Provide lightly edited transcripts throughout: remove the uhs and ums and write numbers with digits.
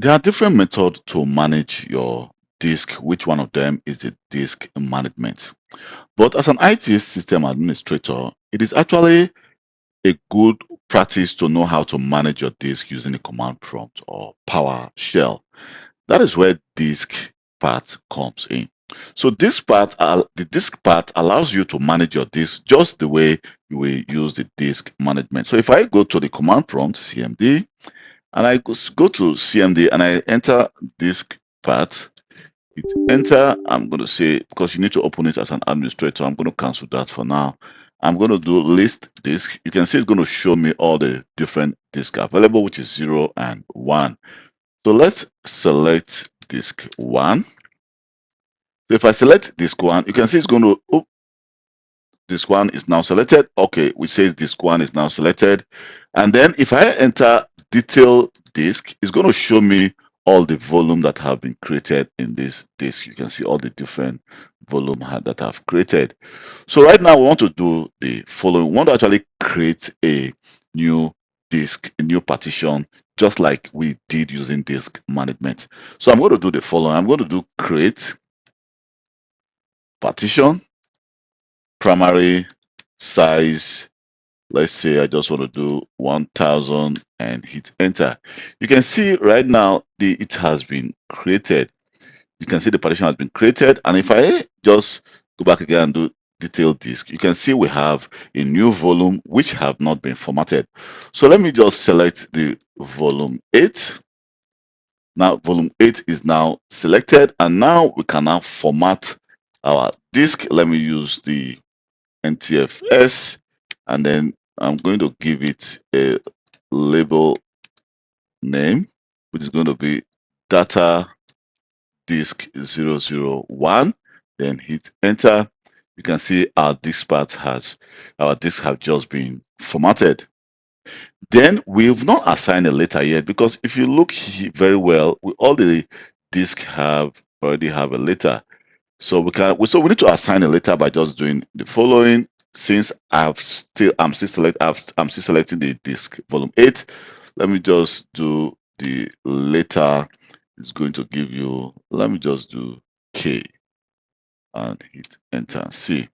There are different methods to manage your disk. Which one of them is the disk management? But as an IT system administrator, it is actually a good practice to know how to manage your disk using a command prompt or PowerShell. That is where disk part comes in. So the disk part allows you to manage your disk just the way you will use the disk management. So if I go to the command prompt CMD and I go to CMD and I enter disk part, hit enter. I'm going to say, because you need to open it as an administrator, I'm going to cancel that for now. I'm going to do list disk. You can see it's going to show me all the different disks available, which is 0 and 1. So let's select disk 1. So if I select disk 1, you can see it's going to, oh, disk 1 is now selected. Okay, which says disk 1 is now selected. And then if I enter detail disk, it's going to show me all the volume that have been created in this disk. You can see all the different volume that I've created. So right now we want to do the following. We want to actually create a new disk, a new partition, just like we did using disk management. So I'm going to do the following. I'm going to do create partition, primary size. Let's say I just want to do 1000 and hit enter. You can see right now it has been created. You can see the partition has been created. And if I just go back again and do detail disk, you can see we have a new volume which have not been formatted. So let me just select the volume 8. Now volume 8 is now selected, and now we can now format our disk. Let me use the NTFS, and then I'm going to give it a label name, which is going to be data disk 001. Then hit enter. You can see our disk have just been formatted. Then we've not assigned a letter yet, because if you look very well, all the disks already have a letter. So we need to assign a letter by just doing the following. Since I'm still selecting the disk volume 8, let me just do the letter. It's going to give you, let me just do K and hit enter and see.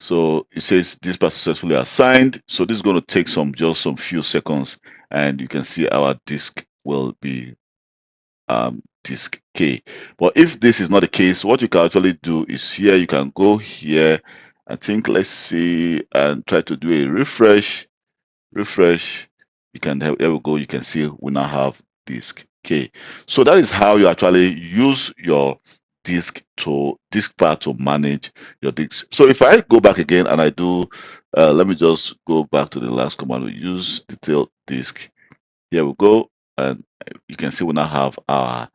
So it says this part successfully assigned. So this is going to take just some few seconds, and you can see our disk will be disk K. But if this is not the case, what you can actually do is here, you can go here. I think, let's see, and try to do a refresh. You can, here we go. You can see we now have disk K. So that is how you actually use your disk part to manage your disk. So if I go back again and I do, let me just go back to the last command. We use detail disk. Here we go, and you can see we now have our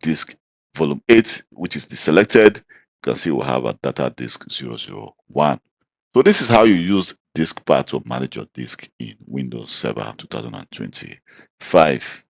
disk volume 8, which is deselected. You can see we have a data disk 001. So this is how you use DiskPart to manage your disk in Windows Server 2025.